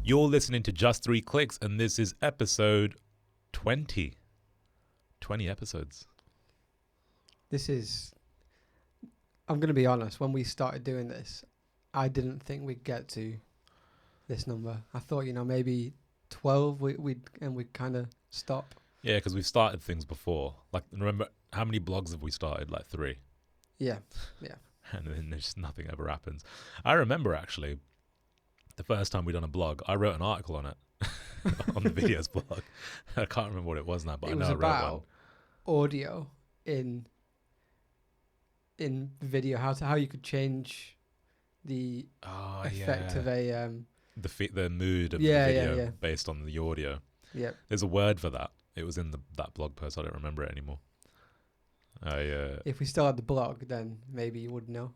You're listening to Just 3 Clicks, and this is episode 20. 20 episodes. I'm going to be honest, when we started doing this, I didn't think we'd get to this number. I thought, maybe 12 we'd kind of stop. Yeah, because we've started things before. Like, remember, how many blogs have we started? Like 3. Yeah. And then just nothing ever happens. I remember, actually, the first time we done a blog, I wrote an article on it, on the videos blog. I can't remember what it was now, but I know I wrote one. It was about audio in video, how you could change the effect of a... the mood of the video based on the audio. Yeah. There's a word for that. It was in that blog post. I don't remember it anymore. If we still had the blog, then maybe you would know.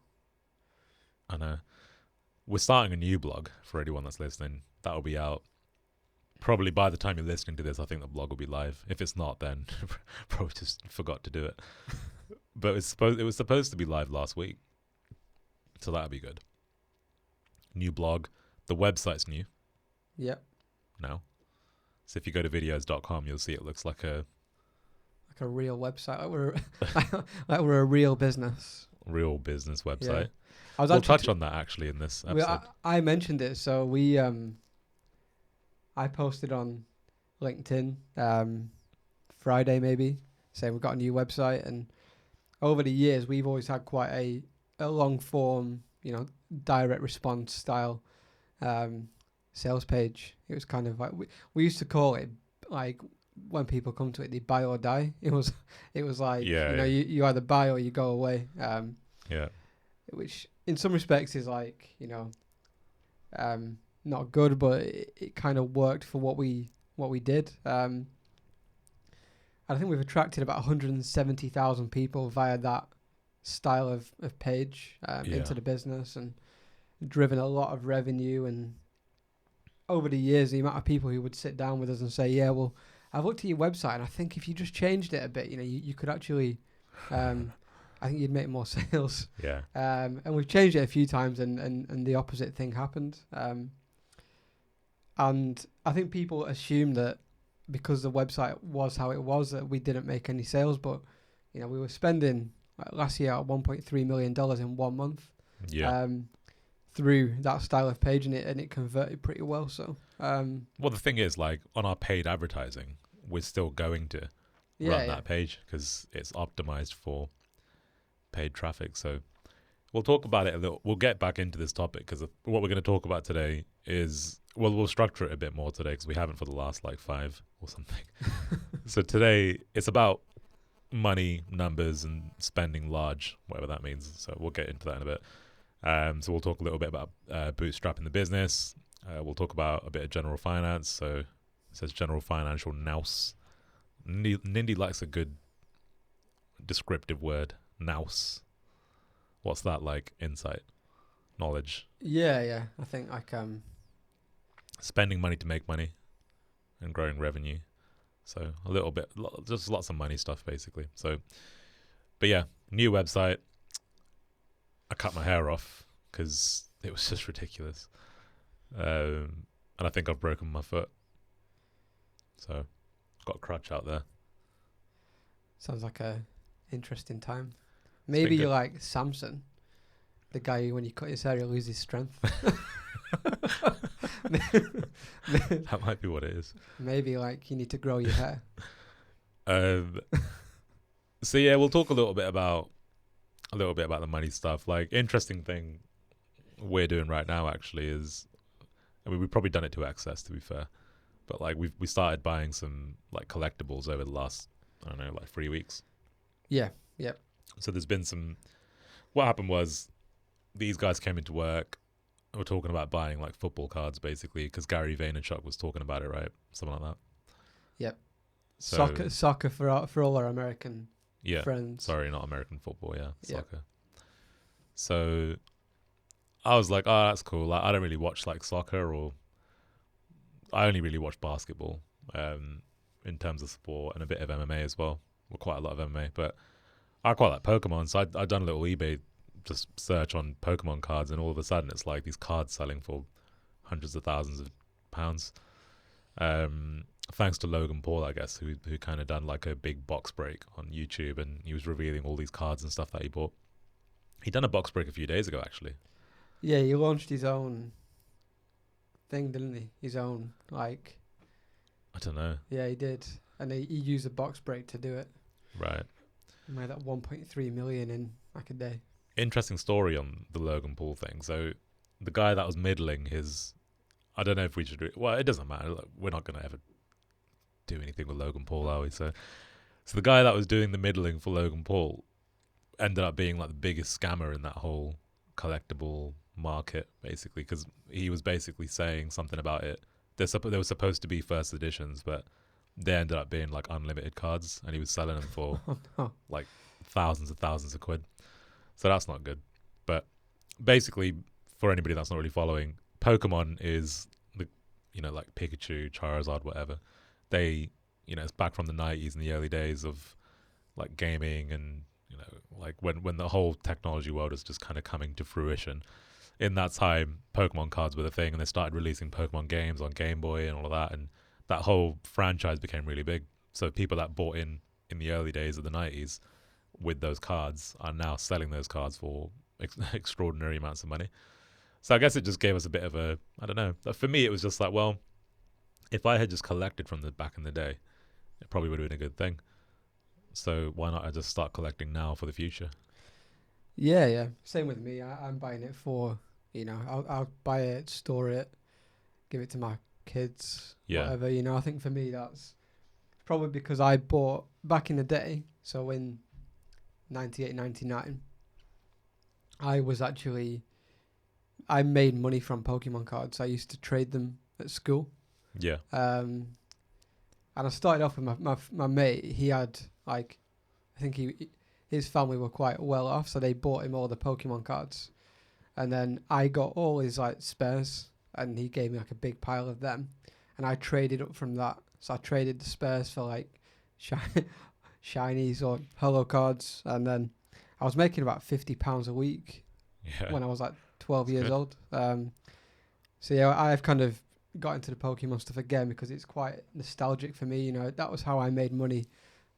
I know. We're starting a new blog for anyone that's listening. That'll be out probably by the time you're listening to this. I think the blog will be live. If it's not, then probably just forgot to do it. But it was supposed to be live last week, so that'll be good. New blog. The website's new. Yep. Now, so if you go to videos.com, you'll see it looks like a real website. Like we're a real business. Real business website. Yeah. We'll touch on that actually in this episode. I mentioned it, so I posted on LinkedIn Friday maybe, saying we've got a new website, and over the years we've always had quite a long form, direct response style sales page. It was kind of like we used to call it, like, when people come to it, they buy or die. It was like you either buy or you go away. Which in some respects is like not good, but it kind of worked for what we did. I think we've attracted about 170,000 people via that style of page into the business, and driven a lot of revenue. And over the years, the amount of people who would sit down with us and say, yeah, well, I've looked at your website and I think if you just changed it a bit, you could actually, I think you'd make more sales. Yeah. And we've changed it a few times, and the opposite thing happened. And I think people assume that because the website was how it was, that we didn't make any sales, but we were spending last year $1.3 million in 1 month. Yeah. Through that style of page, and it converted pretty well. So, well, the thing is, like, on our paid advertising, we're still going to run that page because it's optimized for paid traffic. So we'll talk about it a little. We'll get back into this topic because what we're going to talk about today is, well, we'll structure it a bit more today because we haven't for the last 5 or something. So today it's about money, numbers, and spending large, whatever that means. So we'll get into that in a bit. So we'll talk a little bit about bootstrapping the business. We'll talk about a bit of general finance. So it says general financial nous. Nindy likes a good descriptive word. Nous. What's that like? Insight, knowledge. Yeah. I think spending money to make money, and growing revenue. So a little bit, just lots of money stuff basically. So, but yeah, new website. I cut my hair off because it was just ridiculous. And I think I've broken my foot. So, got a crutch out there. Sounds like a interesting time. Maybe you're like Samson, the guy who, when you cut his hair, he loses strength. That might be what it is. Maybe like you need to grow your hair. So yeah, we'll talk a little bit about the money stuff. Like, interesting thing we're doing right now actually is, I mean, we've probably done it to excess, to be fair, but like we started buying some like collectibles over the last, I don't know, like 3 weeks. Yeah. Yep. So there's been some. What happened was these guys came into work. We're talking about buying like football cards basically because Gary Vaynerchuk was talking about it, right? Something like that. Yep. So, soccer for all our American friends. Sorry, not American football. Yeah, soccer. So I was like, oh, that's cool. Like, I don't really watch like soccer, or I only really watch basketball in terms of sport, and a bit of MMA as well. Quite a lot of MMA, but I quite like Pokemon. So I'd done a little eBay just search on Pokemon cards, and all of a sudden it's like these cards selling for hundreds of thousands of £100,000. Thanks to Logan Paul, I guess, who kind of done like a big box break on YouTube, and he was revealing all these cards and stuff that he bought. He done a box break a few days ago, actually. Yeah, he launched his own thing, didn't he? His own, like... I don't know. Yeah, he did. And he used a box break to do it. Right. He made that 1.3 million in like a day. Interesting story on the Logan Paul thing. So the guy that was middling his... I don't know if we should... Well, it doesn't matter. We're not going to ever do anything with Logan Paul, are we? So the guy that was doing the middling for Logan Paul ended up being like the biggest scammer in that whole collectible market, basically, because he was basically saying something about it. They were supposed to be first editions, but they ended up being like unlimited cards, and he was selling them for like thousands of quid. So that's not good. But basically, for anybody that's not really following, Pokemon is the, like Pikachu, Charizard, whatever. They, it's back from the 90s and the early days of like gaming, and like when the whole technology world is just kind of coming to fruition. In that time, Pokemon cards were the thing, and they started releasing Pokemon games on Game Boy and all of that, and that whole franchise became really big. So people that bought in the early days of the 90s with those cards are now selling those cards for extraordinary amounts of money. So I guess it just gave us a bit of a, I don't know. For me, it was just like, well, if I had just collected from the back in the day, it probably would have been a good thing. So why not I just start collecting now for the future? Yeah. Same with me. I'm buying it for, I'll buy it, store it, give it to my kids, whatever. I think for me that's probably because I bought back in the day. So in 98, 99, I made money from Pokemon cards. I used to trade them at school. Yeah. And I started off with my mate. He had I think his family were quite well off, so they bought him all the Pokemon cards, and then I got all his spares, and he gave me like a big pile of them, and I traded up from that. So I traded the spares for like shinies or holo cards, and then I was making about £50 a week when I was like 12 years old. So yeah, I've kind of got into the Pokemon stuff again because it's quite nostalgic for me. That was how I made money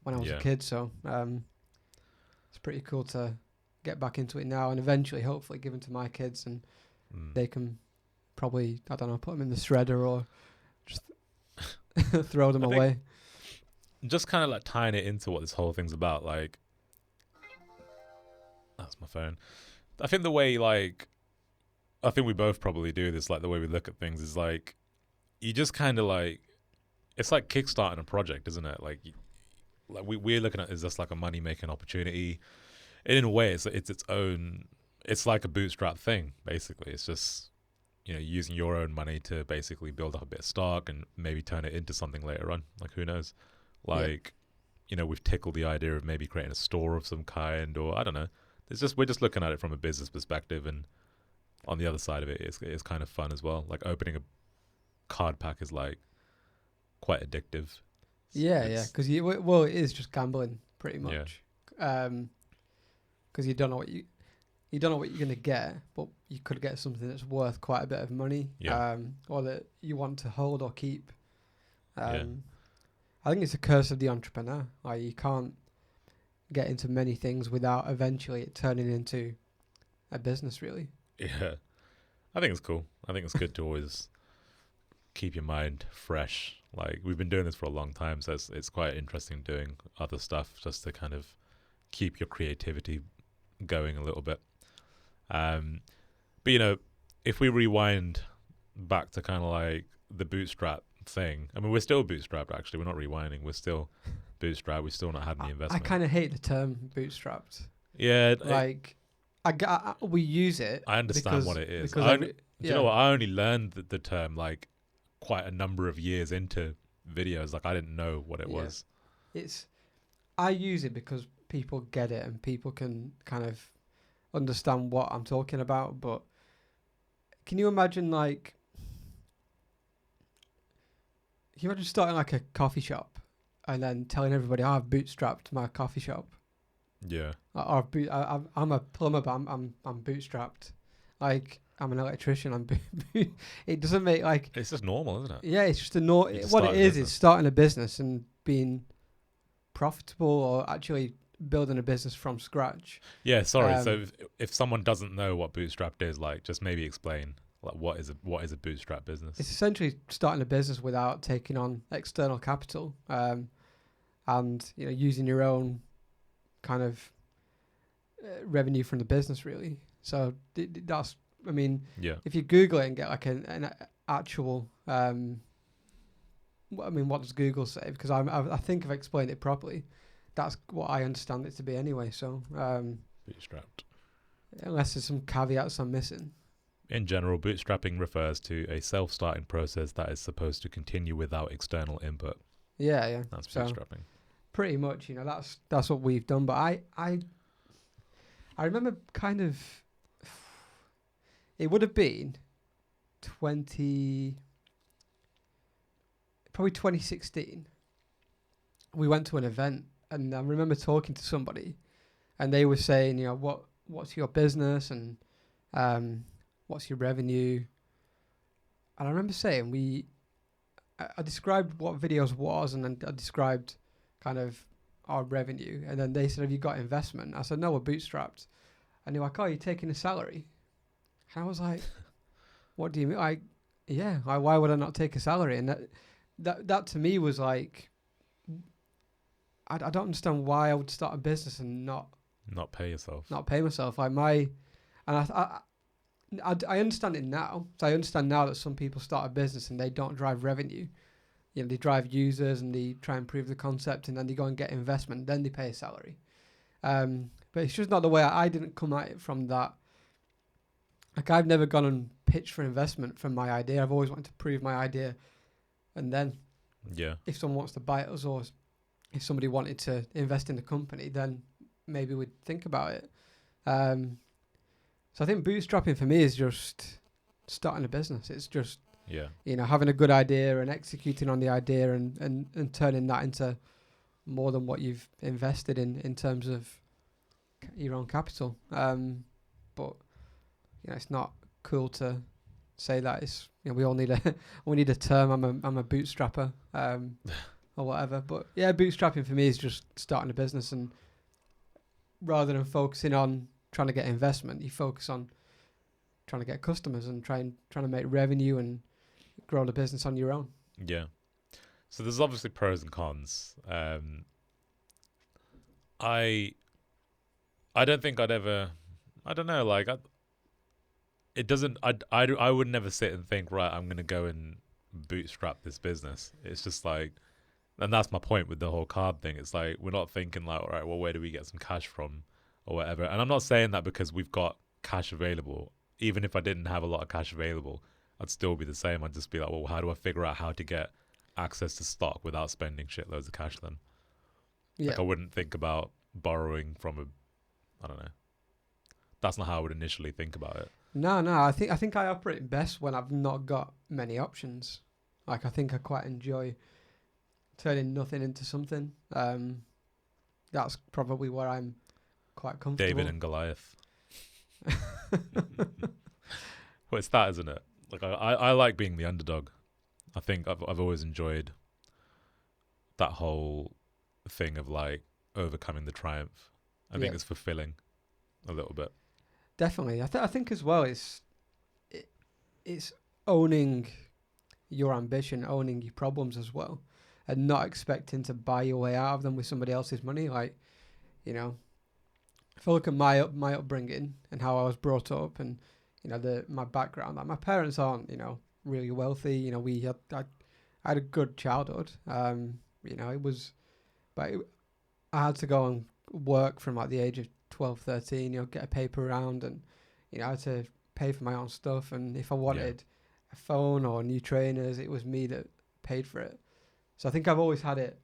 when I was a kid. So it's pretty cool to get back into it now, and eventually, hopefully, give them to my kids, and they can probably, I don't know, put them in the shredder or just throw them away. Just kind of like tying it into what this whole thing's about. Like, that's my phone. I think the way I think we both probably do this. Like the way we look at things is like, you just kind of like, it's like kickstarting a project, isn't it? Like we're looking at it as just like a money making opportunity. And in a way, it's its own. It's like a bootstrap thing, basically. It's just using your own money to basically build up a bit of stock and maybe turn it into something later on. Like who knows? Like we've tickled the idea of maybe creating a store of some kind, or I don't know. We're just looking at it from a business perspective, and on the other side of it, it's kind of fun as well. Like opening a card pack is like quite addictive. Because it is just gambling pretty much. Because you don't know what you're gonna get, but you could get something that's worth quite a bit of money. Or that you want to hold or keep. I think it's a curse of the entrepreneur. Like you can't get into many things without eventually it turning into a business, really. Yeah, I think it's cool. I think it's good to always keep your mind fresh. Like we've been doing this for a long time, so it's quite interesting doing other stuff just to kind of keep your creativity going a little bit. But if we rewind back to kind of like the bootstrap thing, I mean, we're still bootstrapped. Actually, we're not rewinding. We're still bootstrapped. We've still not had any investment. I kind of hate the term bootstrapped. Yeah, we use it. I understand what it is. Do you know what? I only learned the term like quite a number of years into videos. Like I didn't know what it was. I use it because people get it and people can kind of understand what I'm talking about. But can you imagine starting like a coffee shop and then telling everybody, I've bootstrapped my coffee shop. Yeah. I'm a plumber, but I'm bootstrapped. Like, I'm an electrician. It doesn't make like. It's just normal, isn't it? Yeah, it's just what it is starting a business and being profitable or actually building a business from scratch. Yeah, sorry. So if someone doesn't know what bootstrapped is, like, just maybe explain like what is a bootstrap business? It's essentially starting a business without taking on external capital, and using your own kind of revenue from the business, really. So that's, I mean, if you Google it and get like an actual, what does Google say? Because I think I've explained it properly. That's what I understand it to be anyway. So bootstrapped. Unless there's some caveats I'm missing. In general, bootstrapping refers to a self-starting process that is supposed to continue without external input. Yeah. That's bootstrapping. Pretty much, that's what we've done. But I remember kind of, it would have been 2016. We went to an event, and I remember talking to somebody, and they were saying, what's your business and what's your revenue? And I remember saying I described what videos was, and then I described kind of our revenue, and then they said, have you got investment? I said, no, we're bootstrapped. And they're like, oh, you're taking a salary? And I was like, what do you mean? Why would I not take a salary? And that to me was like, I don't understand why I would start a business and not pay yourself. Not pay myself. I understand it now. So I understand now that some people start a business and they don't drive revenue. They drive users and they try and prove the concept, and then they go and get investment. Then they pay a salary. But it's just not the way. I didn't come at it from that. Like, I've never gone and pitched for investment from my idea. I've always wanted to prove my idea, and then if someone wants to buy us, or if somebody wanted to invest in the company, then maybe we'd think about it. So I think bootstrapping for me is just starting a business. It's just having a good idea and executing on the idea and turning that into more than what you've invested in terms of your own capital. But it's not cool to say that. It's we all need a term. I'm a bootstrapper or whatever. But yeah, bootstrapping for me is just starting a business, and rather than focusing on trying to get investment, you focus on trying to get customers and trying to make revenue and grow the business on your own. Yeah. So there's obviously pros and cons. I don't think I'd ever. I don't know. Like, it doesn't. I would never sit and think, right, I'm gonna go and bootstrap this business. It's just like, and that's my point with the whole card thing. It's like, we're not thinking like, all right, well, where do we get some cash from, or whatever. And I'm not saying that because we've got cash available. Even if I didn't have a lot of cash available, I'd still be the same. I'd just be like, well, how do I figure out how to get access to stock without spending shitloads of cash then? Like, I wouldn't think about borrowing from I don't know. That's not how I would initially think about it. No. I think I operate best when I've not got many options. Like, I think I quite enjoy turning nothing into something. That's probably where I'm quite comfortable. David and Goliath. Well, it's that, isn't it? Like, I like being the underdog. I think I've always enjoyed that whole thing of like overcoming the triumph. I think it's fulfilling a little bit. Definitely. I think as well it's owning your ambition, owning your problems as well, and not expecting to buy your way out of them with somebody else's money. Like, if I look at my upbringing and how I was brought up, and my background, like, my parents aren't really wealthy. I had a good childhood. It was, but I had to go and work from like the age of 12, 13, get a paper round, and I had to pay for my own stuff, and if I wanted a phone or new trainers, it was me that paid for it. So I think I've always had it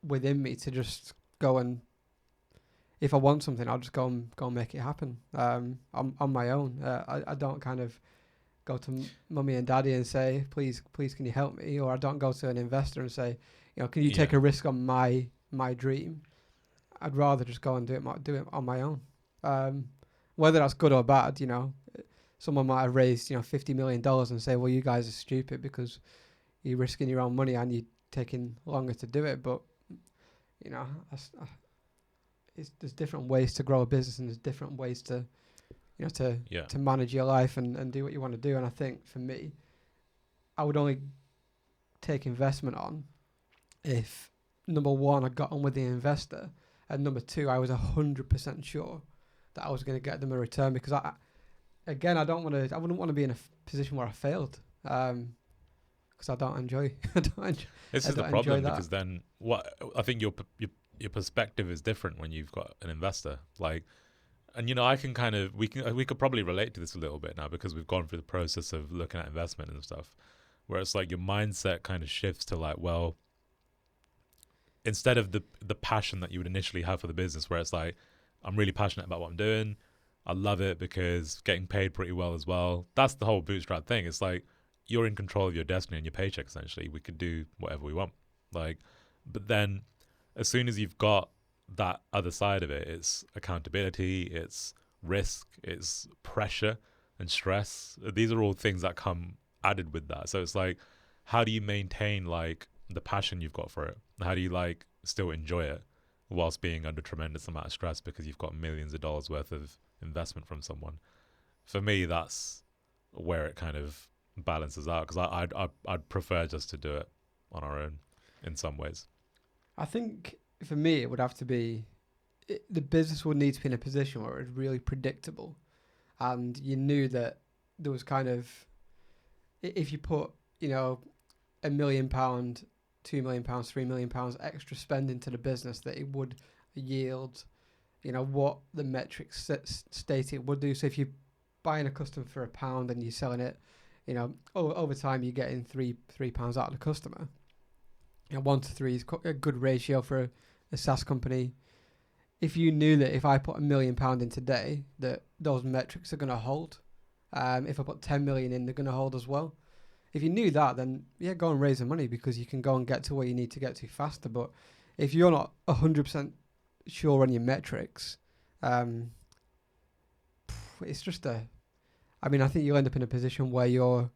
within me to just go, and if I want something, I'll just go and make it happen on my own. I don't kind of go to mummy and daddy and say, please can you help me? Or I don't go to an investor and say, can you take a risk on my dream? I'd rather just go and do it on my own. Whether that's good or bad, someone might have raised, $50 million and say, well, you guys are stupid because you're risking your own money and you're taking longer to do it. But, there's different ways to grow a business, and there's different ways to, to manage your life and do what you want to do. And I think for me, I would only take investment on if, number one, I got on with the investor, and number two, I was 100% sure that I was going to get them a return, because I wouldn't want to be in a position where I failed, because I don't enjoy. This is the problem, because then I think your perspective is different when you've got an investor. Like, and I can we could probably relate to this a little bit now, because we've gone through the process of looking at investment and stuff, where it's like your mindset kind of shifts to like, well, instead of the passion that you would initially have for the business, where it's like, I'm really passionate about what I'm doing, I love it because getting paid pretty well as well. That's the whole bootstrap thing. It's like, you're in control of your destiny and your paycheck, essentially. We could do whatever we want. Like, but then as soon as you've got that other side of it, it's accountability, it's risk, it's pressure and stress. These are all things that come added with that. So it's like, how do you maintain like the passion you've got for it? How do you like still enjoy it whilst being under tremendous amount of stress because you've got millions of dollars worth of investment from someone? For me, that's where it kind of balances out, because I'd prefer just to do it on our own in some ways. I think for me it would have to be, the business would need to be in a position where it's really predictable, and you knew that there was kind of, if you put £1 million, £2 million, £3 million extra spend into the business, that it would yield what the metrics state it would do. So if you're buying a customer for £1 and you're selling it, over time you're getting £3 out of the customer. 1 to 3 is a good ratio for a SaaS company. If you knew that if I put £1 million in today, that those metrics are going to hold. If I put 10 million in, they're going to hold as well. If you knew that, then go and raise the money, because you can go and get to where you need to get to faster. But if you're not 100% sure on your metrics, it's just I think you'll end up in a position where you're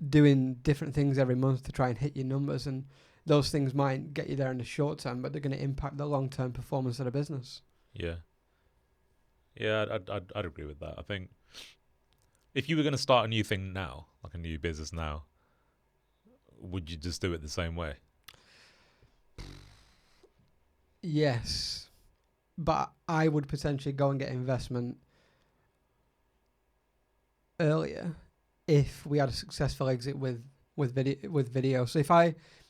doing different things every month to try and hit your numbers, and those things might get you there in the short term, but they're going to impact the long-term performance of the business. Yeah, I'd agree with that. I think if you were going to start a new thing now, like a new business now, would you just do it the same way? Yes, but I would potentially go and get investment earlier if we had a successful exit with video. So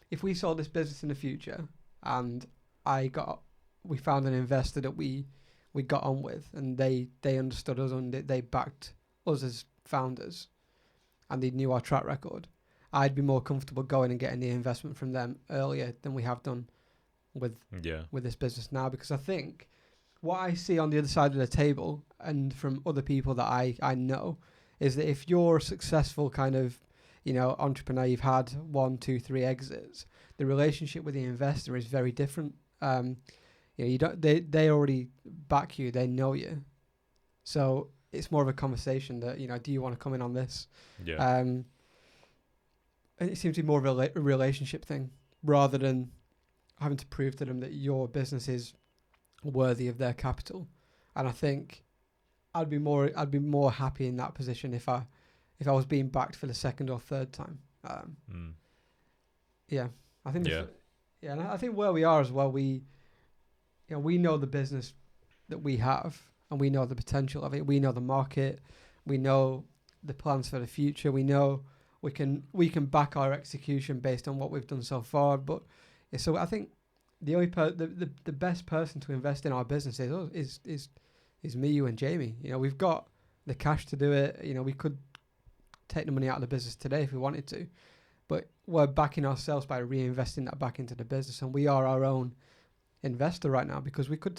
if we sold this business in the future and we found an investor that we got on with, and they understood us and they backed us as founders, and they knew our track record, I'd be more comfortable going and getting the investment from them earlier than we have done with this business now. Because I think what I see on the other side of the table, and from other people that I know, is that if you're a successful kind of entrepreneur, you've had 1, 2, 3 exits, the relationship with the investor is very different. You don't, they already back you, they know you, so it's more of a conversation that do you want to come in on this? And it seems to be more of a relationship thing, rather than having to prove to them that your business is worthy of their capital. And I think I'd be more happy in that position if I was being backed for the second or third time. I think and I think where we are as well, we know the business that we have, and we know the potential of it. We know the market. We know the plans for the future. We know we can back our execution based on what we've done so far. But so I think the only the best person to invest in our business is me, you, and Jamie. We've got the cash to do it. We could take the money out of the business today if we wanted to, but we're backing ourselves by reinvesting that back into the business, and we are our own investor right now, because we could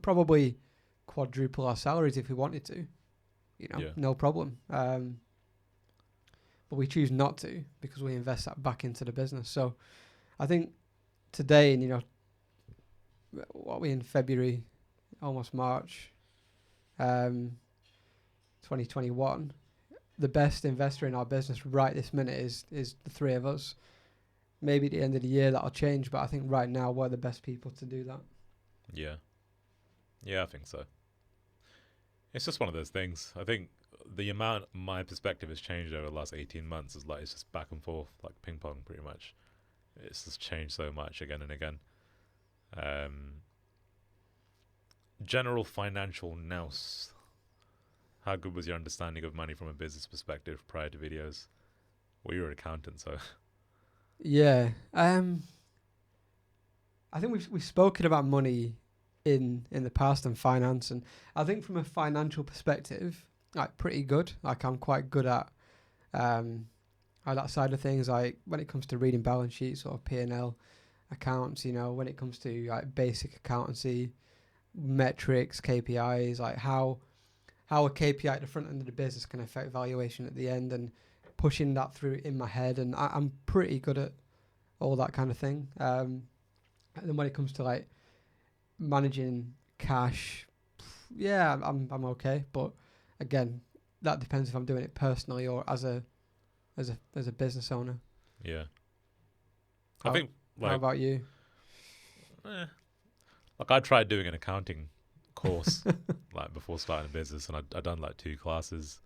probably quadruple our salaries if we wanted to, no problem. But we choose not to, because we invest that back into the business. So I think today, what are we in February, almost March, 2021, the best investor in our business right this minute is the three of us. Maybe at the end of the year that'll change, but I think right now we're the best people to do that. Yeah. Yeah, I think so. It's just one of those things. I think the amount my perspective has changed over the last 18 months is like, it's just back and forth, like ping pong pretty much. It's just changed so much again and again. General financial nous. How good was your understanding of money from a business perspective prior to videos? Well, you're an accountant, so. Yeah. I think we've spoken about money in the past and finance, and I think from a financial perspective, like pretty good. Like I'm quite good at that side of things. Like when it comes to reading balance sheets or P&L accounts, you know, when it comes to like basic accountancy, metrics, KPIs, like how a KPI at the front end of the business can affect valuation at the end, and pushing that through in my head. And I'm pretty good at all that kind of thing. And then when it comes to like managing cash, yeah, I'm okay. But again, that depends if I'm doing it personally or as a business owner. Yeah. I think, like, how about you? Like I tried doing an accounting course like before starting a business, and I'd done like 2 classes.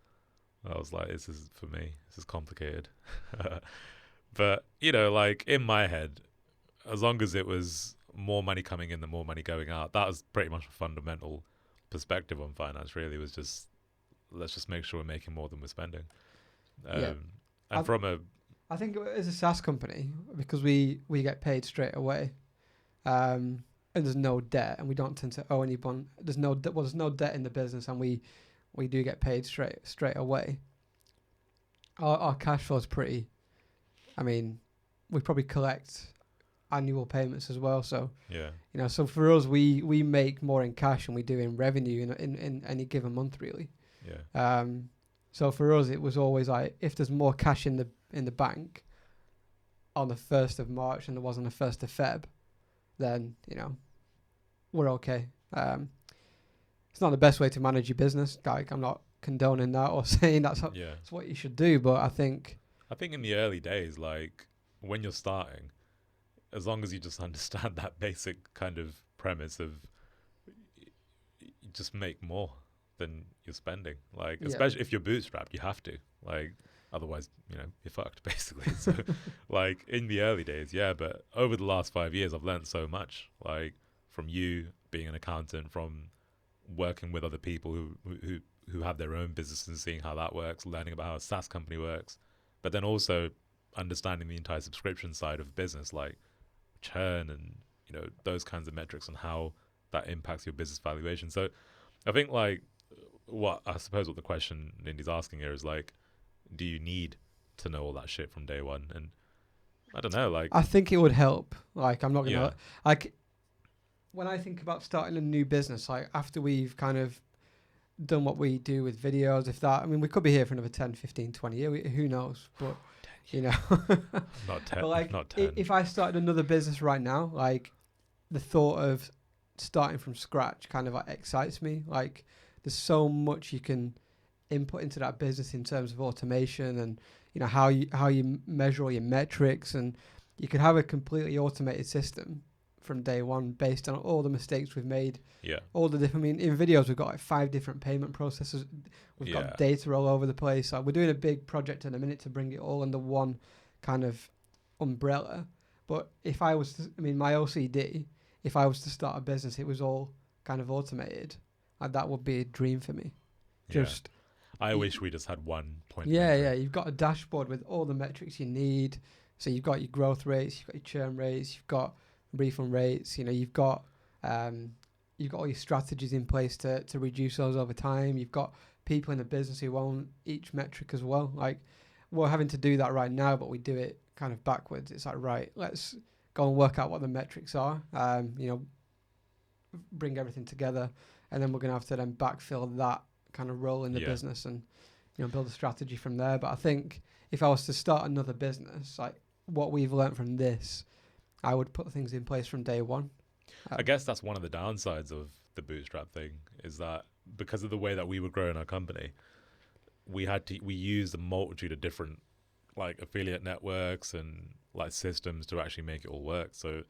I was like, this is for me. This is complicated. But you know, like in my head, as long as it was more money coming in than more money going out, that was pretty much a fundamental perspective on finance. Really, was just let's just make sure we're making more than we're spending. And I think as a SaaS company, because we get paid straight away, and there's no debt, and we don't tend to owe anyone. There's no debt in the business, and we do get paid straight away. Our cash flow is pretty. I mean, we probably collect annual payments as well. So yeah, you know, so for us, we make more in cash than we do in revenue in any given month, really. Yeah. So for us, it was always like, if there's more cash in the bank on the 1st of March than there was on the 1st of Feb, then, you know, we're okay. It's not the best way to manage your business. Like, I'm not condoning that or saying that's what you should do, but I think in the early days, like when you're starting, as long as you just understand that basic kind of premise of you just make more than you're spending, like especially if you're bootstrapped, you have to, like, otherwise, you know, you're fucked basically. So like in the early days, but over the last 5 years I've learned so much, like from you being an accountant, from working with other people who have their own businesses and seeing how that works, learning about how a SaaS company works, but then also understanding the entire subscription side of business, like churn and, you know, those kinds of metrics and how that impacts your business valuation. So I think like what the question Lindy's asking here is like, do you need to know all that shit from day one? And I don't know, like, I think it would help. Like, I'm not gonna like, when I think about starting a new business, like after we've kind of done what we do with videos, we could be here for another 10, 15, 20 years, who knows, but you know, not 10, but like, not 10. If I started another business right now, like the thought of starting from scratch kind of like excites me. Like, there's so much you can input into that business in terms of automation, and you know how you measure all your metrics, and you could have a completely automated system from day one based on all the mistakes we've made. All the different. I mean, in videos we've got like 5 different payment processes. We've got data all over the place. Like, we're doing a big project in a minute to bring it all under one kind of umbrella. But if I was to, my OCD, if I was to start a business, it was all kind of automated, and that would be a dream for me. I wish we just had one point. You've got a dashboard with all the metrics you need. So you've got your growth rates, you've got your churn rates, you've got refund rates. You know, you've got all your strategies in place to reduce those over time. You've got people in the business who own each metric as well. Like, we're having to do that right now, but we do it kind of backwards. It's like, right, let's go and work out what the metrics are. You know, bring everything together, and then we're going to have to then backfill that kind of role in the business, and you know, build a strategy from there. But I think if I was to start another business, like what we've learned from this, I would put things in place from day one. I guess that's one of the downsides of the bootstrap thing, is that because of the way that we were growing our company, we used a multitude of different like affiliate networks and like systems to actually make it all work. So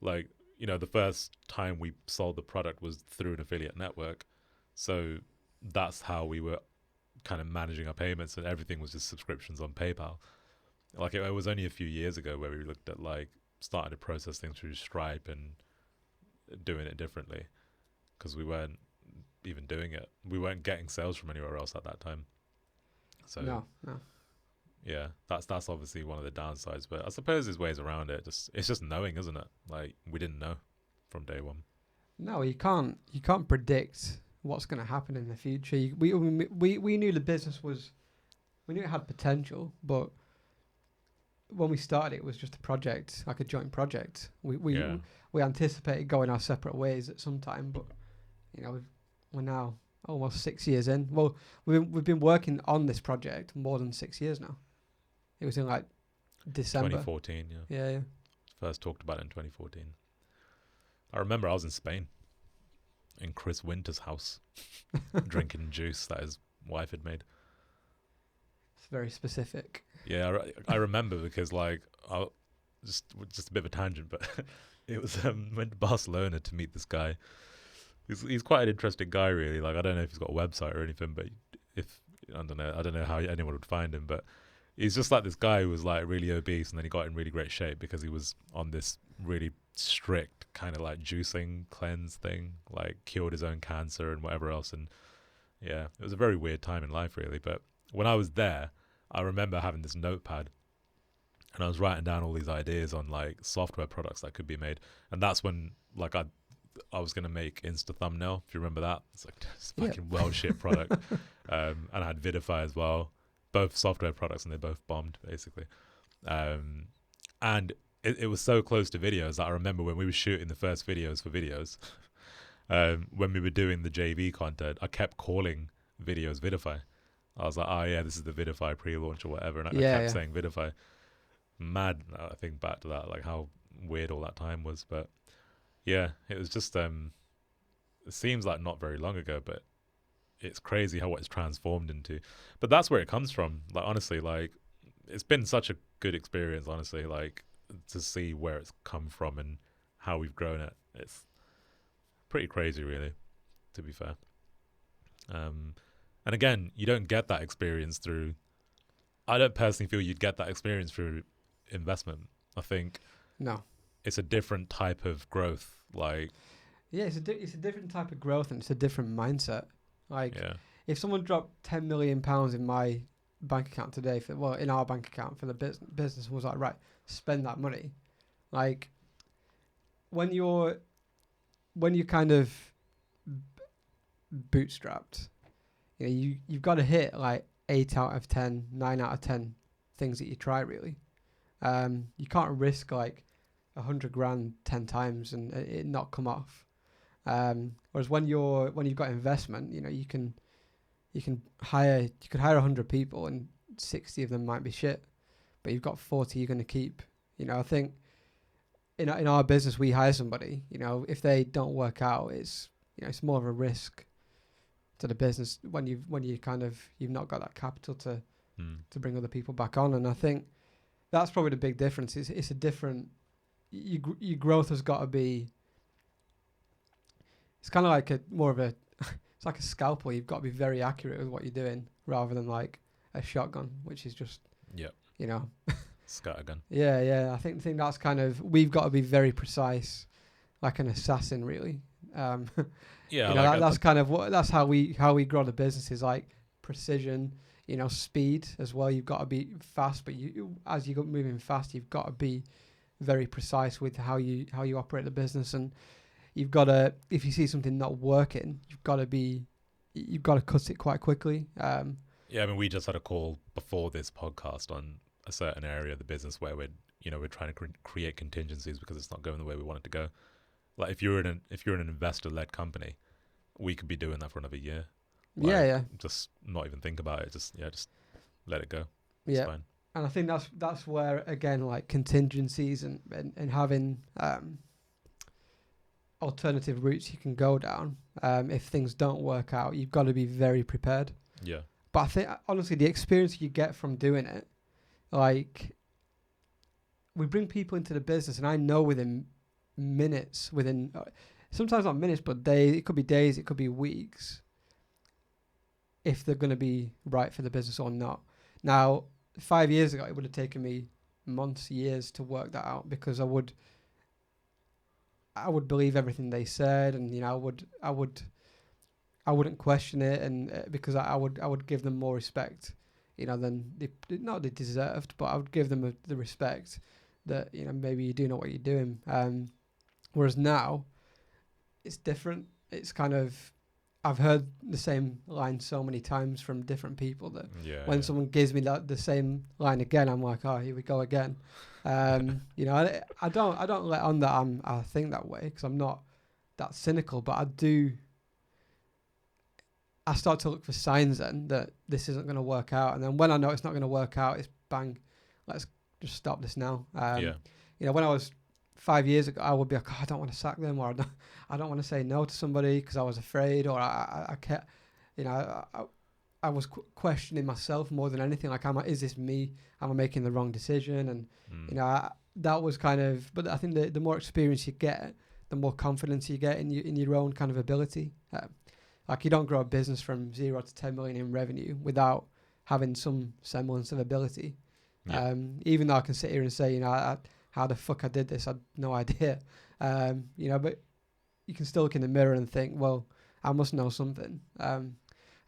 like, you know, the first time we sold the product was through an affiliate network. So that's how we were kind of managing our payments, and everything was just subscriptions on PayPal. Like it was only a few years ago where we looked at like starting to process things through Stripe and doing it differently, because we weren't even doing it. We weren't getting sales from anywhere else at that time. So no. yeah, that's obviously one of the downsides. But I suppose there's ways around it. It's just knowing, isn't it? Like we didn't know from day one. No, you can't predict what's going to happen in the future. We knew the business we knew it had potential, but when we started, it was just a project, like a joint project. We anticipated going our separate ways at some time, but you know, we're now almost 6 years in. Well, we've been working on this project more than 6 years now. It was in like December 2014. Yeah. First talked about it in 2014. I remember I was in Spain, in Chris Winter's house, drinking juice that his wife had made. It's very specific. Yeah, I remember because like I just a bit of a tangent, but it was went to Barcelona to meet this guy. He's quite an interesting guy, really. Like I don't know if he's got a website or anything, but I don't know how anyone would find him, but he's just like this guy who was like really obese, and then he got in really great shape because he was on this really strict kind of like juicing cleanse thing, like cured his own cancer and whatever else. And yeah, it was a very weird time in life, really. But when I was there, I remember having this notepad, and I was writing down all these ideas on like software products that could be made. And that's when like I was going to make Insta Thumbnail, if you remember that. It's like this fucking well shit product. And I had Vidify as well, both software products, and they both bombed basically. And it was so close to videos that I remember when we were shooting the first videos for videos, when we were doing the JV content, I kept calling videos Vidify. I was like, oh yeah, this is the Vidify pre-launch or whatever. And I kept saying Vidify. Mad, I think back to that, like how weird all that time was. But yeah, it was just, it seems like not very long ago, but it's crazy how it's transformed into. But that's where it comes from. Like, honestly, like, it's been such a good experience, honestly, like, to see where it's come from and how we've grown it. It's pretty crazy, really, to be fair. And again, you don't get that experience through, I don't personally feel you'd get that experience through investment. I think no, it's a different type of growth. Like, yeah, it's a different type of growth, and it's a different mindset. Like, if someone dropped £10 million in my bank account today, in our bank account for the business, was like, right, spend that money. Like, when you're kind of bootstrapped, you know, you've got to hit like 8 out of 10, 9 out of 10 things that you try, really. You can't risk like 100 grand 10 times and it not come off. Whereas when you've got investment, you know, you could hire 100 people and 60 of them might be shit, but you've got 40 you're going to keep. You know, I think in our business, we hire somebody, you know, if they don't work out, it's more of a risk to the business when you've not got that capital to bring other people back on. And I think that's probably the big difference. It's a different, your growth has got to be, it's kind of like it's like a scalpel. You've got to be very accurate with what you're doing rather than like a shotgun, which is just, you know. Scattergun. Yeah. I think that's kind of, we've got to be very precise, like an assassin, really. Yeah, you know, like that's kind of that's how we grow the business, is like precision, you know, speed as well. You've got to be fast, but as you go moving fast, you've got to be very precise with how you operate the business, and you've got to, if you see something not working, you've got to cut it quite quickly. I mean, we just had a call before this podcast on a certain area of the business where we're trying to create contingencies because it's not going the way we want it to go. Like if you're in an investor-led company, we could be doing that for another year. Like, just not even think about it. Just let it go. It's fine. And I think that's where, again, like contingencies and having alternative routes you can go down. If things don't work out, you've got to be very prepared. Yeah. But I think, honestly, the experience you get from doing it, like, we bring people into the business, and I know within minutes, sometimes not minutes, but days, it could be days, it could be weeks, if they're going to be right for the business or not. Now, 5 years ago, it would have taken me months, years to work that out, because I would believe everything they said, and I wouldn't question it, and because I would give them more respect, than they deserved, but I would give them the respect that maybe you do know what you're doing. Whereas now, it's different. It's kind of, I've heard the same line so many times from different people that when someone gives me the same line again, I'm like, oh, here we go again. I don't let on that I think that way, because I'm not that cynical, but I start to look for signs then that this isn't going to work out. And then when I know it's not going to work out, it's bang, let's just stop this now. When I was 5 years ago, I would be like, oh, I don't want to sack them, or I don't want to say no to somebody because I was afraid, or I kept, I was questioning myself more than anything. Like, is this me? Am I making the wrong decision? And, that was kind of, but I think the more experience you get, the more confidence you get in your own kind of ability. Like, you don't grow a business from 0 to 10 million in revenue without having some semblance of ability. Yeah. Even though I can sit here and say, how the fuck I did this, I had no idea. But you can still look in the mirror and think, well, I must know something. And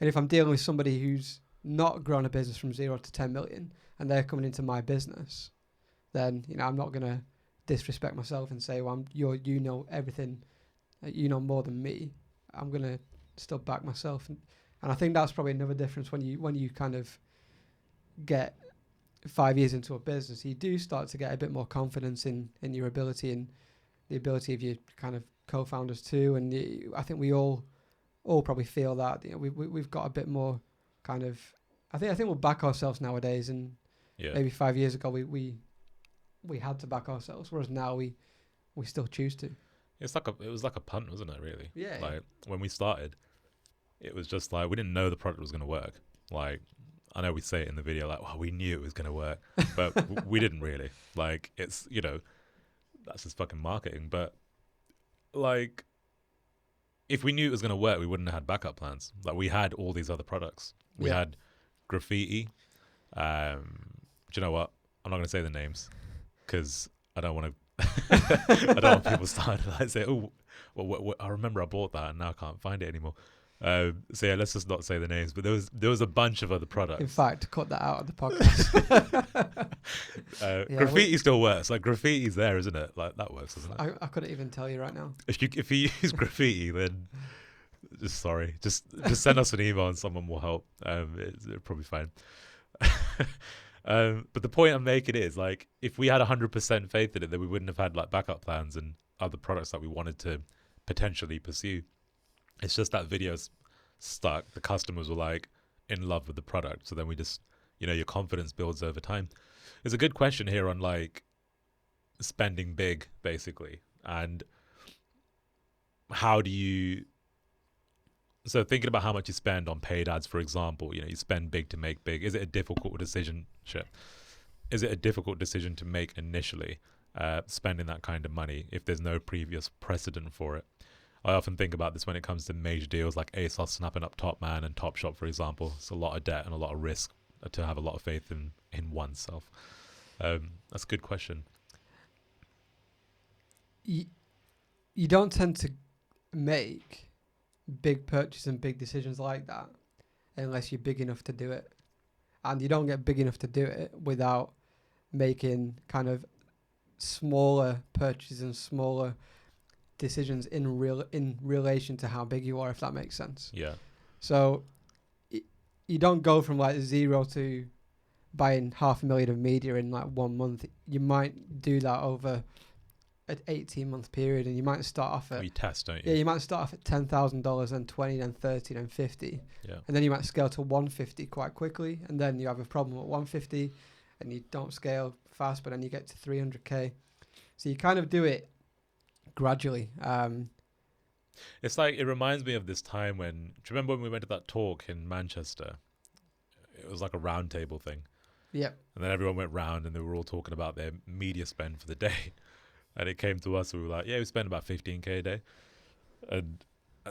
if I'm dealing with somebody who's not grown a business from 0 to 10 million and they're coming into my business, then, I'm not going to disrespect myself and say, well, you know everything, you know more than me. I'm going to still back myself. And I think that's probably another difference when you kind of get 5 years into a business, you do start to get a bit more confidence in your ability and the ability of your kind of co-founders too. And I think we all probably feel that we've got a bit more kind of. I think we'll back ourselves nowadays, and maybe 5 years ago we had to back ourselves, whereas now we still choose to. It was like a punt, wasn't it? Really? Yeah. Like, when we started, it was just like we didn't know the product was going to work. Like, I know we say it in the video, like, well, we knew it was going to work, but we didn't really. Like, it's, that's just fucking marketing. But, like, if we knew it was going to work, we wouldn't have had backup plans. Like, we had all these other products. We had graffiti. Do you know what? I'm not going to say the names because I don't want to. I don't want people starting to say, oh, well, I remember I bought that and now I can't find it anymore. Let's just not say the names. But there was a bunch of other products. In fact, cut that out of the podcast. Graffiti still works. Like, graffiti's there, isn't it? Like, that works, doesn't it? I couldn't even tell you right now. If you use graffiti, then just send us an email and someone will help. It's probably fine. But the point I'm making is, like, if we had 100% faith in it, then we wouldn't have had like backup plans and other products that we wanted to potentially pursue. It's just that video's stuck. The customers were like in love with the product. So then we just, your confidence builds over time. There's a good question here on like spending big, basically. And so thinking about how much you spend on paid ads, for example, you spend big to make big. Is it a difficult decision? Shit. Is it a difficult decision to make initially, spending that kind of money if there's no previous precedent for it? I often think about this when it comes to major deals like ASOS snapping up Topman and Topshop, for example. It's a lot of debt and a lot of risk to have a lot of faith in oneself. That's a good question. You don't tend to make big purchases and big decisions like that unless you're big enough to do it. And you don't get big enough to do it without making kind of smaller purchases and smaller decisions in relation to how big you are, if that makes sense. Yeah. So you don't go from like 0 to buying 500,000 of media in like 1 month. You might do that over an 18-month period, and you might start off at. You test, don't you? Yeah, you might start off at $10,000, then 20, then 30, then 50. Yeah. And then you might scale to 150 quite quickly, and then you have a problem at 150, and you don't scale fast, but then you get to 300k. So you kind of do it gradually. It's like, it reminds me of this time when, do you remember when we went to that talk in Manchester was like a round table thing. Yep. And then everyone went round and they were all talking about their media spend for the day. And it came to us and we were like, yeah, we spend about 15K a day. And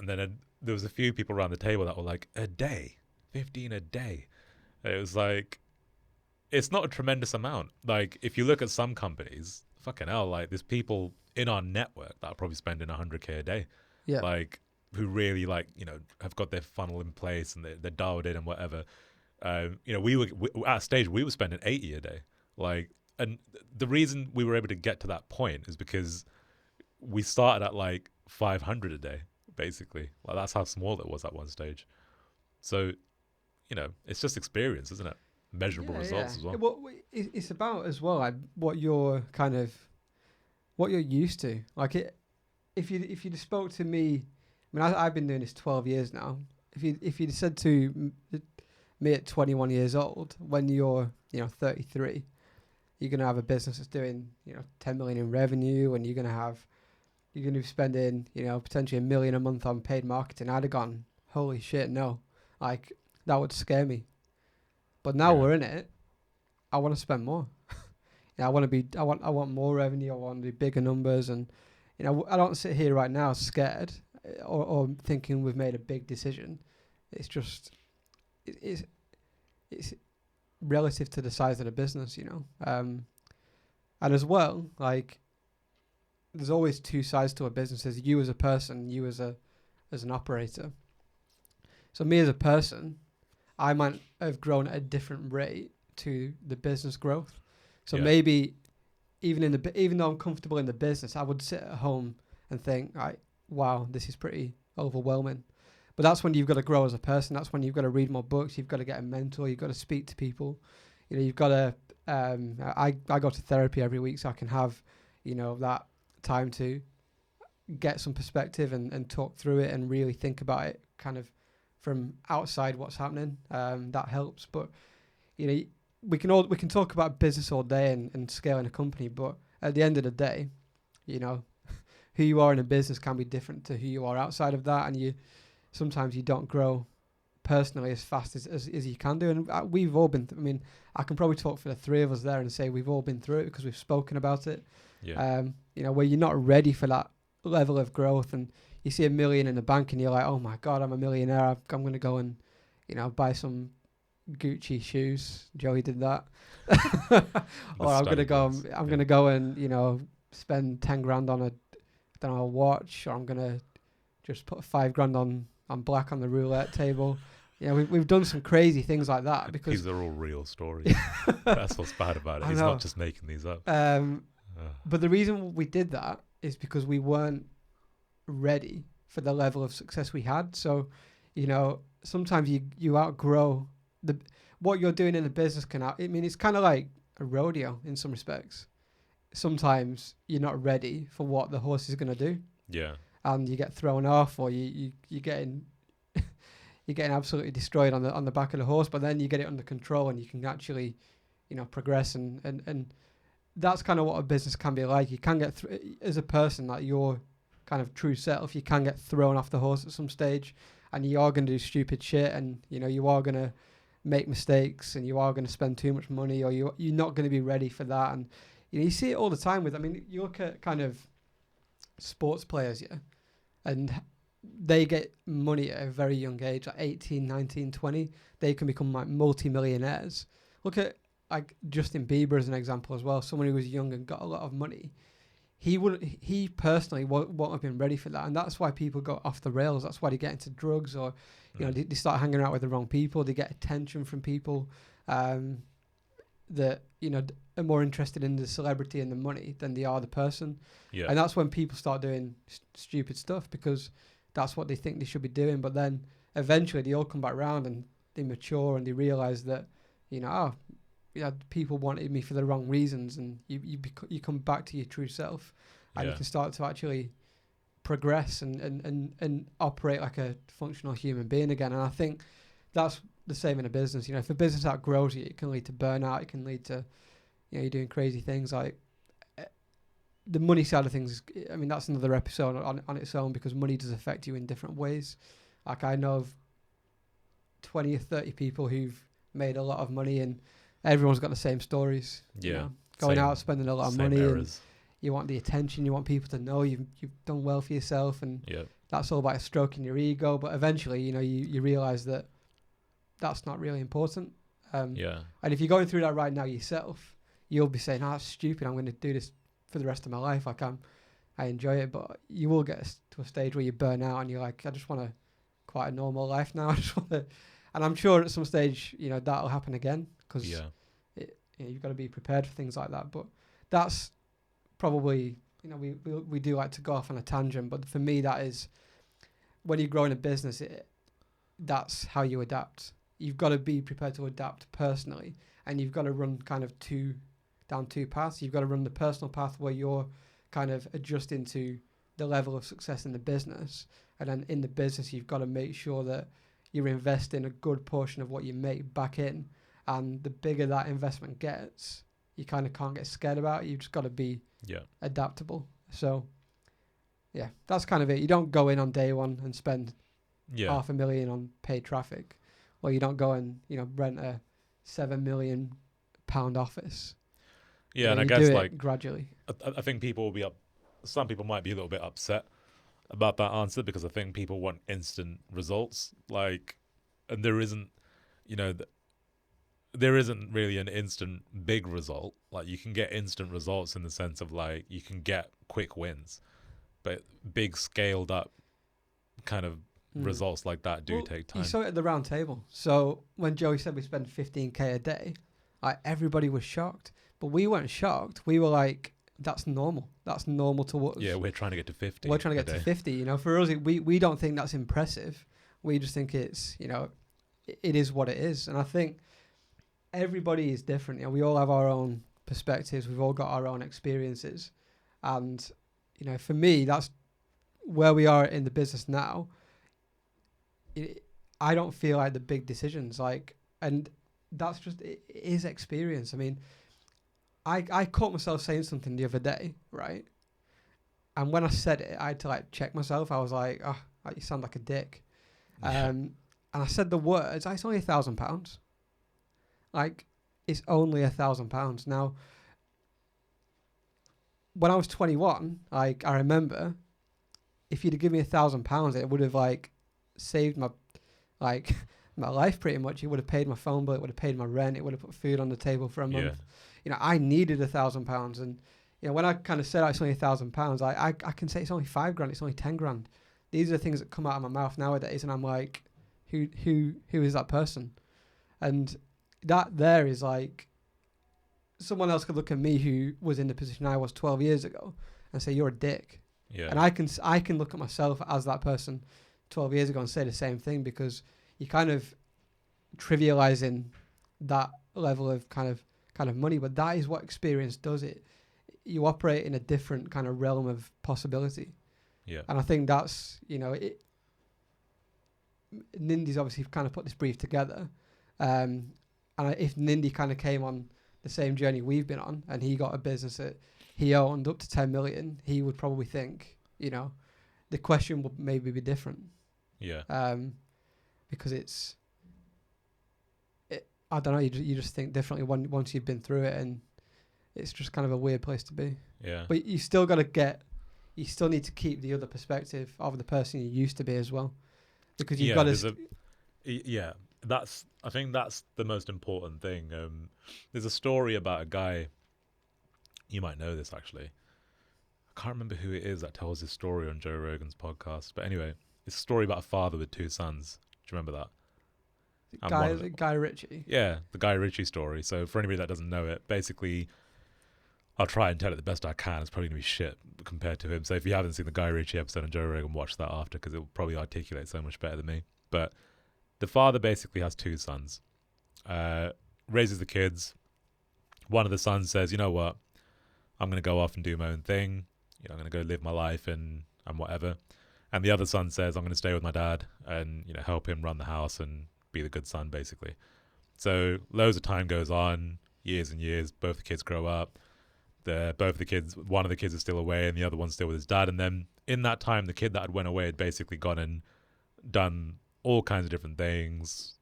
then there was a few people around the table that were like, a day? 15 a day? And it was like, it's not a tremendous amount. Like, if you look at some companies, fucking hell, like, there's people in our network that are probably spending 100K a day. Yeah. Like, who really, like, you know, have got their funnel in place and they're dialed in and whatever. You know, we at a stage, we were spending 80 a day. Like, and the reason we were able to get to that point is because we started at like 500 a day, basically. Like, that's how small it was at one stage. So, you know, it's just experience, isn't it? Measurable results as well. What it's about as well, like what you're used to. Like, if you'd spoke to me, I mean, I've been doing this 12 years now. If you'd said to me at 21 years old, when you're 33, you're gonna have a business that's doing 10 million in revenue, and you're gonna be spending potentially $1 million a month on paid marketing, I'd have gone, holy shit, no, like that would scare me. But now we're in it. I want to spend more. I want more revenue. I want to do bigger numbers, and I don't sit here right now scared or thinking we've made a big decision. It's just it's relative to the size of the business, and as well, like, there's always two sides to a business. There's you as a person, you as an operator. So me as a person, I might have grown at a different rate to the business growth. So maybe even though I'm comfortable in the business, I would sit at home and think, right, wow, this is pretty overwhelming. But that's when you've got to grow as a person. That's when you've got to read more books. You've got to get a mentor. You've got to speak to people. You've got to. I go to therapy every week, so I can have that time to get some perspective and talk through it and really think about it, kind of from outside what's happening. That helps. But we can talk about business all day and scaling a company, but at the end of the day, who you are in a business can be different to who you are outside of that, and sometimes you don't grow personally as fast as you can do. And we've all been I can probably talk for the three of us there and say we've all been through it because we've spoken about it. Where you're not ready for that level of growth, and you see $1 million in the bank and you're like, oh my God, I'm a millionaire. I'm going to go and, buy some Gucci shoes. Joey did that. Or I'm going to go and, spend 10 grand on a watch, or I'm going to just put 5 grand on black on the roulette table. We've done some crazy things like that because these are all real stories. That's what's bad about it. He's not just making these up. But the reason we did that is because we weren't ready for the level of success we had. So, sometimes you outgrow what you're doing in the business it's kind of like a rodeo in some respects. Sometimes you're not ready for what the horse is going to do. Yeah. And you get thrown off, or you're getting absolutely destroyed on the back of the horse, but then you get it under control and you can actually, progress and that's kind of what a business can be like. You can get as a person, like your kind of true self, you can get thrown off the horse at some stage, and you are going to do stupid shit, and you are going to make mistakes, and you are going to spend too much money, or you're not going to be ready for that. And you see it all the time with, you look at kind of sports players, and they get money at a very young age, like 18, 19, 20. They can become like multi-millionaires. Look at like Justin Bieber as an example as well. Someone who was young and got a lot of money. He personally won't have been ready for that, and that's why people go off the rails. That's why they get into drugs, or they start hanging out with the wrong people. They get attention from people that are more interested in the celebrity and the money than they are the person. Yeah. And that's when people start doing stupid stuff, because that's what they think they should be doing. But then eventually they all come back around and they mature and they realize that people wanted me for the wrong reasons, and you come back to your true self, and you can start to actually progress and operate like a functional human being again. And I think that's the same in a business. If a business outgrows you, it can lead to burnout. It can lead to you're doing crazy things. Like the money side of things, that's another episode on its own, because money does affect you in different ways. Like I know of 20 or 30 people who've made a lot of money, and everyone's got the same stories. You know? Going out, spending a lot of money, and you want the attention, you want people to know you've done well for yourself, and that's all about stroking your ego. But eventually, you know, you realize that that's not really important. And if you're going through that right now yourself, you'll be saying, "Oh, that's stupid. I'm going to do this for the rest of my life. I enjoy it." But you will get to a stage where you burn out and you're like, "I just want quite a normal life now. I just want to," and I'm sure at some stage, you know, that'll happen again, because you've got to be prepared for things like that. But that's probably, you know, we do like to go off on a tangent, but for me, that is when you grow in a business, that's how you adapt. You've got to be prepared to adapt personally, and you've got to run kind of down two paths. You've got to run the personal path where you're kind of adjusting to the level of success in the business, and then in the business, you've got to make sure that you're investing a good portion of what you make back in. And the bigger that investment gets, you kind of can't get scared about it. You've just got to be adaptable. So, yeah, that's kind of it. You don't go in on day one and spend $500,000 on paid traffic, or you don't go and, you know, rent a £7 million office. Yeah, you know, and I guess like gradually. I think people will be some people might be a little bit upset about that answer, because I think people want instant results. Like, and there isn't, you know, there isn't really an instant big result. Like, you can get instant results in the sense of like you can get quick wins, but big scaled up kind of results like that do take time. You saw it at the round table. So when Joey said we spend 15k a day, everybody was shocked, but we weren't shocked. We were like, that's normal. That's normal to us. Yeah, we're trying to get to 50. We're trying to get to 50. You know, for us, we don't think that's impressive. We just think it's, you know, it is what it is. And I think everybody is different. You know, we all have our own perspectives. We've all got our own experiences. And, you know, for me, that's where we are in the business now. I don't feel like the big decisions, like, and that's just, it is experience. I mean, I caught myself saying something the other day, right? And when I said it, I had to like check myself. I was like, "Oh, you sound like a dick." And I said the words, "It's only £1,000." Like, it's only £1,000. Now, when I was 21, like, I remember, if you'd have given me £1,000, it would have like saved my life pretty much. It would have paid my phone bill. It would have paid my rent. It would have put food on the table for a month. You know, I needed £1,000, and you know, when I kind of said it's only £1,000, I can say it's only £5,000. It's only £10,000. These are the things that come out of my mouth nowadays, and I'm like, who is that person? And that there is like, someone else could look at me who was in the position I was 12 years ago and say, you're a dick. Yeah. And I can look at myself as that person 12 years ago and say the same thing, because you're kind of trivializing that level of kind of money. But that is what experience does. It, you operate in a different kind of realm of possibility. Yeah. And I think that's, you know, Nindy's obviously kind of put this brief together. And if Nindy kind of came on the same journey we've been on, and he got a business that he owned up to 10 million, he would probably think, you know, the question would maybe be different. Yeah. Because I don't know, you just think differently once you've been through it, and it's just kind of a weird place to be. Yeah. But you still need to keep the other perspective of the person you used to be as well, because you've got to. I think that's the most important thing. There's a story about a guy. You might know this actually. I can't remember who it is that tells this story on Joe Rogan's podcast, but anyway, it's a story about a father with two sons. Do you remember that? Guy Ritchie. Yeah, the Guy Ritchie story. So for anybody that doesn't know it, basically, I'll try and tell it the best I can. It's probably going to be shit compared to him. So if you haven't seen the Guy Ritchie episode on Joe Rogan, watch that after, because it will probably articulate so much better than me. But the father basically has two sons, raises the kids. One of the sons says, you know what, I'm going to go off and do my own thing. You know, I'm going to go live my life and whatever. And the other son says, I'm going to stay with my dad and, you know, help him run the house and be the good son, basically. So loads of time goes on, years and years. Both the kids grow up. One of the kids is still away and the other one's still with his dad. And then in that time, the kid that had went away had basically gone and done all kinds of different things,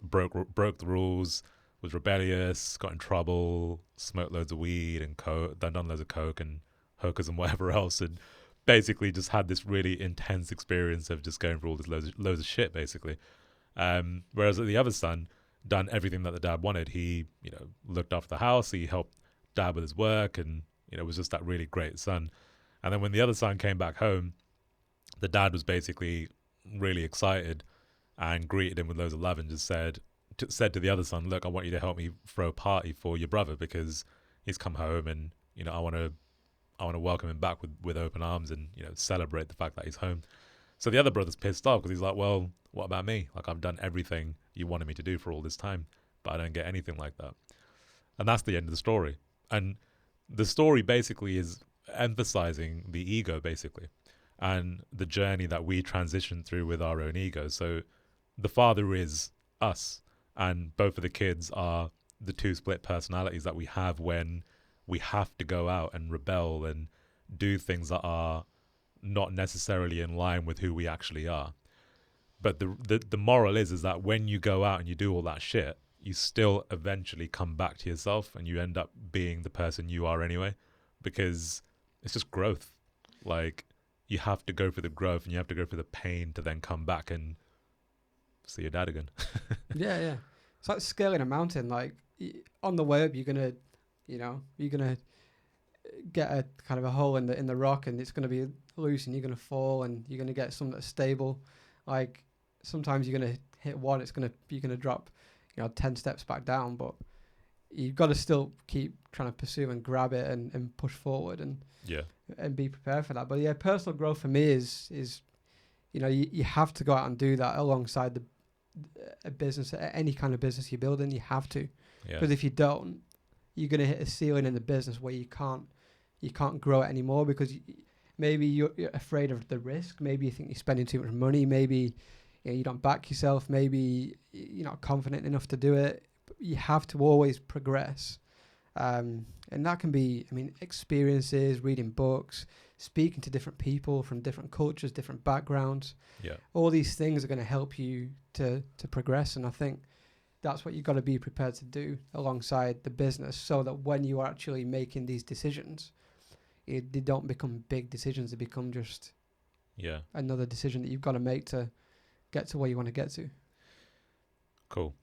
broke the rules, was rebellious, got in trouble, smoked loads of weed and coke, done loads of coke and hookers and whatever else, and basically just had this really intense experience of just going through all this loads of shit, basically. Whereas the other son done everything that the dad wanted. He, looked after the house. He helped dad with his work, and was just that really great son. And then when the other son came back home, the dad was basically really excited and greeted him with loads of love and just said to the other son, "Look, I want you to help me throw a party for your brother because he's come home, and I want to welcome him back with open arms and celebrate the fact that he's home." So the other brother's pissed off because he's like, "Well, what about me? Like, I've done everything you wanted me to do for all this time, but I don't get anything like that." And that's the end of the story. And the story basically is emphasizing the ego, basically, and the journey that we transition through with our own ego. So the father is us, and both of the kids are the two split personalities that we have when we have to go out and rebel and do things that are not necessarily in line with who we actually are. But the moral is that when you go out and you do all that shit, you still eventually come back to yourself and you end up being the person you are anyway, because it's just growth. Like, you have to go through the growth and you have to go through the pain to then come back and see your dad again. Yeah. It's like scaling a mountain. Like, on the way up, you're gonna get a kind of a hole in the rock, and it's gonna be loose, and you're gonna fall, and you're gonna get something that's stable. Like, sometimes you're gonna hit one, you're gonna drop 10 steps back down, but you've got to still keep trying to pursue and grab it and push forward and be prepared for that. But yeah, personal growth for me is you have to go out and do that alongside a business, any kind of business you're building. You have to, because if you don't, you're gonna hit a ceiling in the business where you can't grow it anymore, because maybe you're afraid of the risk. Maybe you think you're spending too much money. Maybe you don't back yourself. Maybe you're not confident enough to do it. But you have to always progress. And that can be, experiences, reading books, speaking to different people from different cultures, different backgrounds. Yeah. All these things are going to help you to progress. And I think that's what you've got to be prepared to do alongside the business, so that when you are actually making these decisions, they don't become big decisions. They become just another decision that you've got to make to get to where you want to get to. Cool.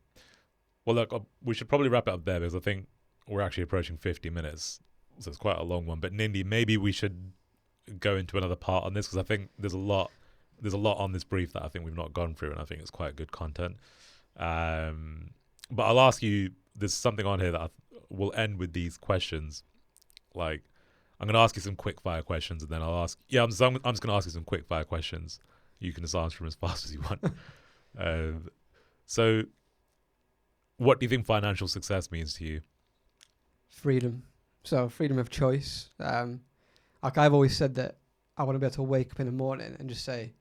Well, look, we should probably wrap it up there, because I think we're actually approaching 50 minutes. So it's quite a long one. But Nindy, maybe we should go into another part on this, because I think there's a lot on this brief that I think we've not gone through, and I think it's quite good content. But I'll ask you, there's something on here that we'll end with these questions. Like, I'm going to ask you some quick fire questions, and then I'm just going to ask you some quick fire questions. You can just answer them as fast as you want. So what do you think financial success means to you? Freedom. So freedom of choice. Like, I've always said that I want to be able to wake up in the morning and just say,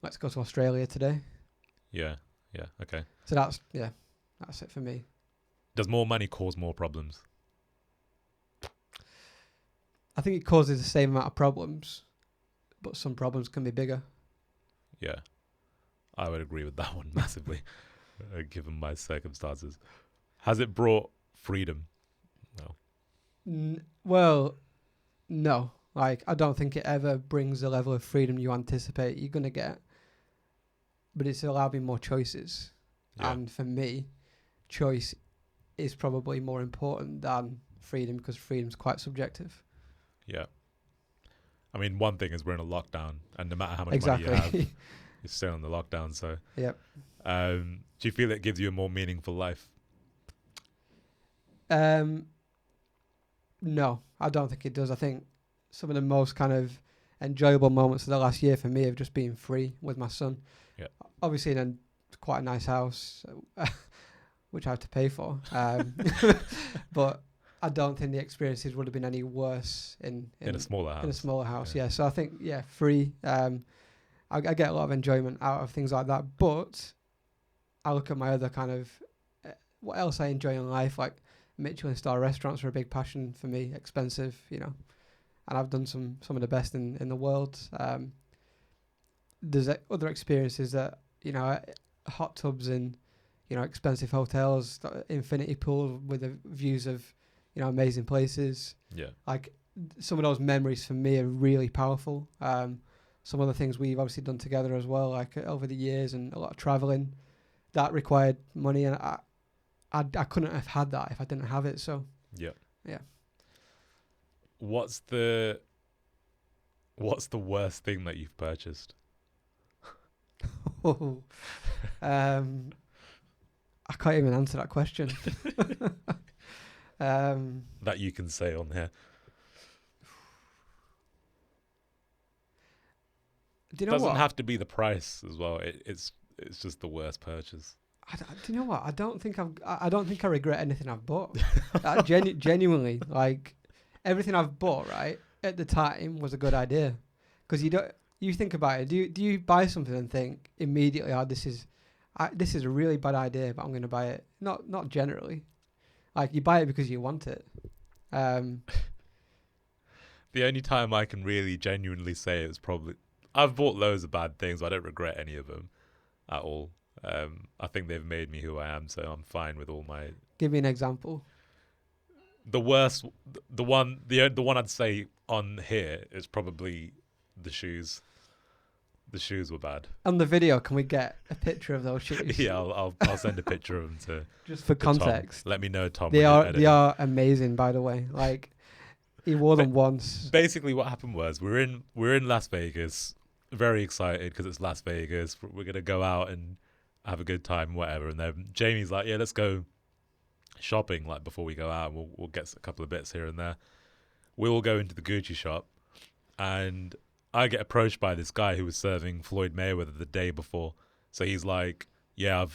let's go to Australia today. Yeah. Okay. So that's it for me. Does more money cause more problems? I think it causes the same amount of problems, but some problems can be bigger. Yeah, I would agree with that one massively, given my circumstances. Has it brought freedom? No. Well, no. Like, I don't think it ever brings the level of freedom you anticipate you're going to get. But it's allowed me more choices. Yeah. And for me, choice is probably more important than freedom, because freedom's quite subjective. Yeah. I mean, one thing is we're in a lockdown, and no matter how much money you have, you're still in the lockdown. So, yep. Do you feel it gives you a more meaningful life? No, I don't think it does. I think some of the most kind of enjoyable moments of the last year for me have just been free with my son. Yeah. Obviously, in quite a nice house, which I have to pay for. But I don't think the experiences would have been any worse in a smaller house. In a smaller house, yeah. So I think, free. I get a lot of enjoyment out of things like that. But I look at my other kind of what else I enjoy in life. Like, Michelin star restaurants are a big passion for me. Expensive, and I've done some of the best in the world. There's other experiences that hot tubs in expensive hotels, infinity pool with the views of, amazing places. Yeah. Like some of those memories for me are really powerful. Some of the things we've obviously done together as well, like over the years, and a lot of traveling, that required money, and I couldn't have had that if I didn't have it. So yeah. What's the worst thing that you've purchased? I can't even answer that question. That you can say on here. Do you know Doesn't what? have to be the price as well. It's just the worst purchase. Do you know what? I don't think I regret anything I've bought. Genuinely, like everything I've bought, right, at the time was a good idea, because you think about it. Do you buy something and think immediately, oh, this is a really bad idea, but I'm going to buy it? Not generally. Like you buy it because you want it. The only time I can really genuinely say it was probably, I've bought loads of bad things, but I don't regret any of them at all. I think they've made me who I am, so I'm fine with all my. Give me an example. The worst, the one I'd say on here is probably the shoes. The shoes were bad. On the video, can we get a picture of those shoes? Yeah, I'll send a picture of them to. Just for context. Tom. Let me know, Tom. They are amazing, by the way. Like he wore them once. Basically, what happened was we're in Las Vegas, very excited because it's Las Vegas. We're gonna go out and have a good time, whatever. And then Jamie's like, "Yeah, let's go shopping. Like before we go out, we'll get a couple of bits here and there." We all go into the Gucci shop, and I get approached by this guy who was serving Floyd Mayweather the day before. So he's like, "Yeah,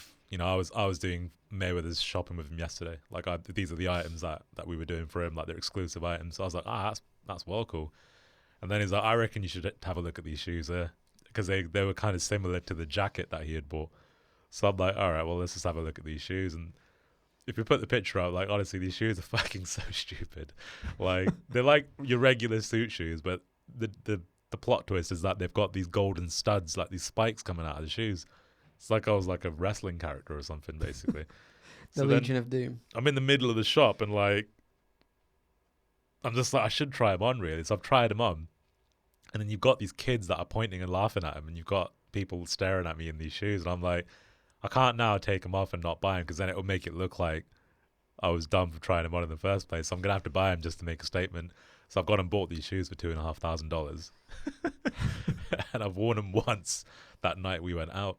I was doing Mayweather's shopping with him yesterday. Like, these are the items that we were doing for him. Like, they're exclusive items." So I was like, that's well cool. And then he's like, "I reckon you should have a look at these shoes there," because they were kind of similar to the jacket that he had bought. So I'm like, all right, well, let's just have a look at these shoes. And if you put the picture up, like, honestly, these shoes are fucking so stupid. Like, they're like your regular suit shoes, but the plot twist is that they've got these golden studs, like these spikes coming out of the shoes. It's like I was like a wrestling character or something, basically. The Legion of Doom. I'm in the middle of the shop and like, I'm just like, I should try them on, really. So I've tried them on. And then you've got these kids that are pointing and laughing at them, and you've got people staring at me in these shoes. And I'm like, I can't now take them off and not buy them, because then it will make it look like I was dumb for trying them on in the first place. So I'm going to have to buy them just to make a statement. So I've gone and bought these shoes for $2,500. And I've worn them once that night we went out.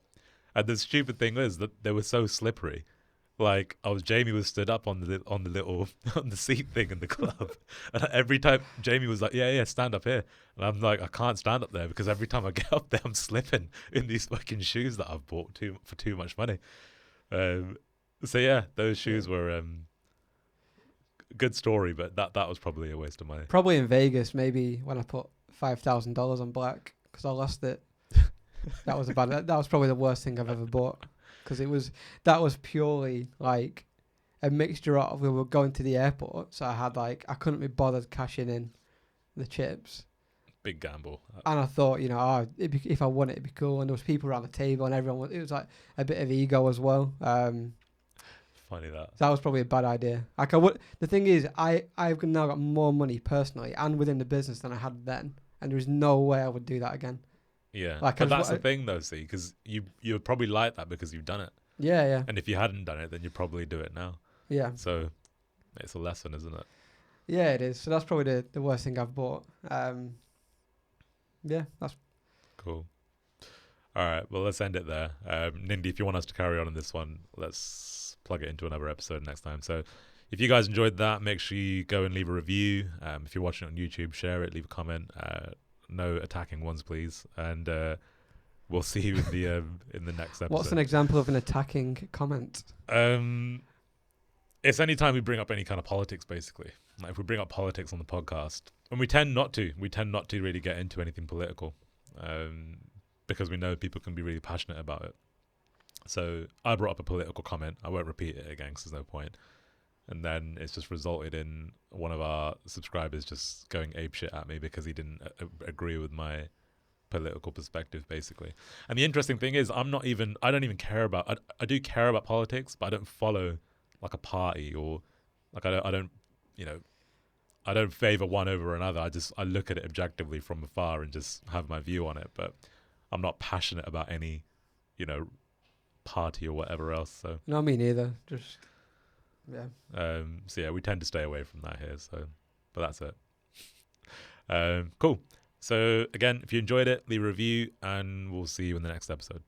And the stupid thing is that they were so slippery. Like, Jamie was stood up on the seat thing in the club, and every time Jamie was like, yeah, stand up here, and I'm like, I can't stand up there because every time I get up there, I'm slipping in these fucking shoes that I've bought for too much money. So yeah, those shoes were good story, but that was probably a waste of money. Probably in Vegas, maybe when I put $5,000 on black because I lost it. That was that was probably the worst thing I've ever bought. Because that was purely like a mixture of, we were going to the airport, so I couldn't be bothered cashing in the chips. Big gamble. And I thought, if I won it, it'd be cool. And there was people around the table, and everyone, it was like a bit of ego as well. Funny that. That was probably a bad idea. Like the thing is, I've now got more money personally and within the business than I had then, and there's no way I would do that again. Yeah, but that's the thing though, see, because you're probably like that because you've done it. Yeah. And if you hadn't done it, then you'd probably do it now. Yeah. So it's a lesson, isn't it? Yeah, it is. So that's probably the worst thing I've bought. Yeah, that's cool. All right, well, let's end it there. Nindy, if you want us to carry on in this one, let's plug it into another episode next time. So if you guys enjoyed that, make sure you go and leave a review. If you're watching it on YouTube, share it, leave a comment. No attacking ones, please. And we'll see you in the next episode. What's an example of an attacking comment? It's any time we bring up any kind of politics, basically. Like if we bring up politics on the podcast, and we tend not to really get into anything political, because we know people can be really passionate about it. So I brought up a political comment. I won't repeat it again because there's no point. And then it's just resulted in one of our subscribers just going apeshit at me because he didn't agree with my political perspective, basically. And the interesting thing is, I don't even care about, I do care about politics, but I don't follow like a party, or like I don't, you know, I don't favor one over another. I look at it objectively from afar and just have my view on it. But I'm not passionate about any, you know, party or whatever else. So no, me neither. Just yeah. So yeah, we tend to stay away from that here. So, but that's it. Cool. So again, if you enjoyed it, leave a review, and we'll see you in the next episode.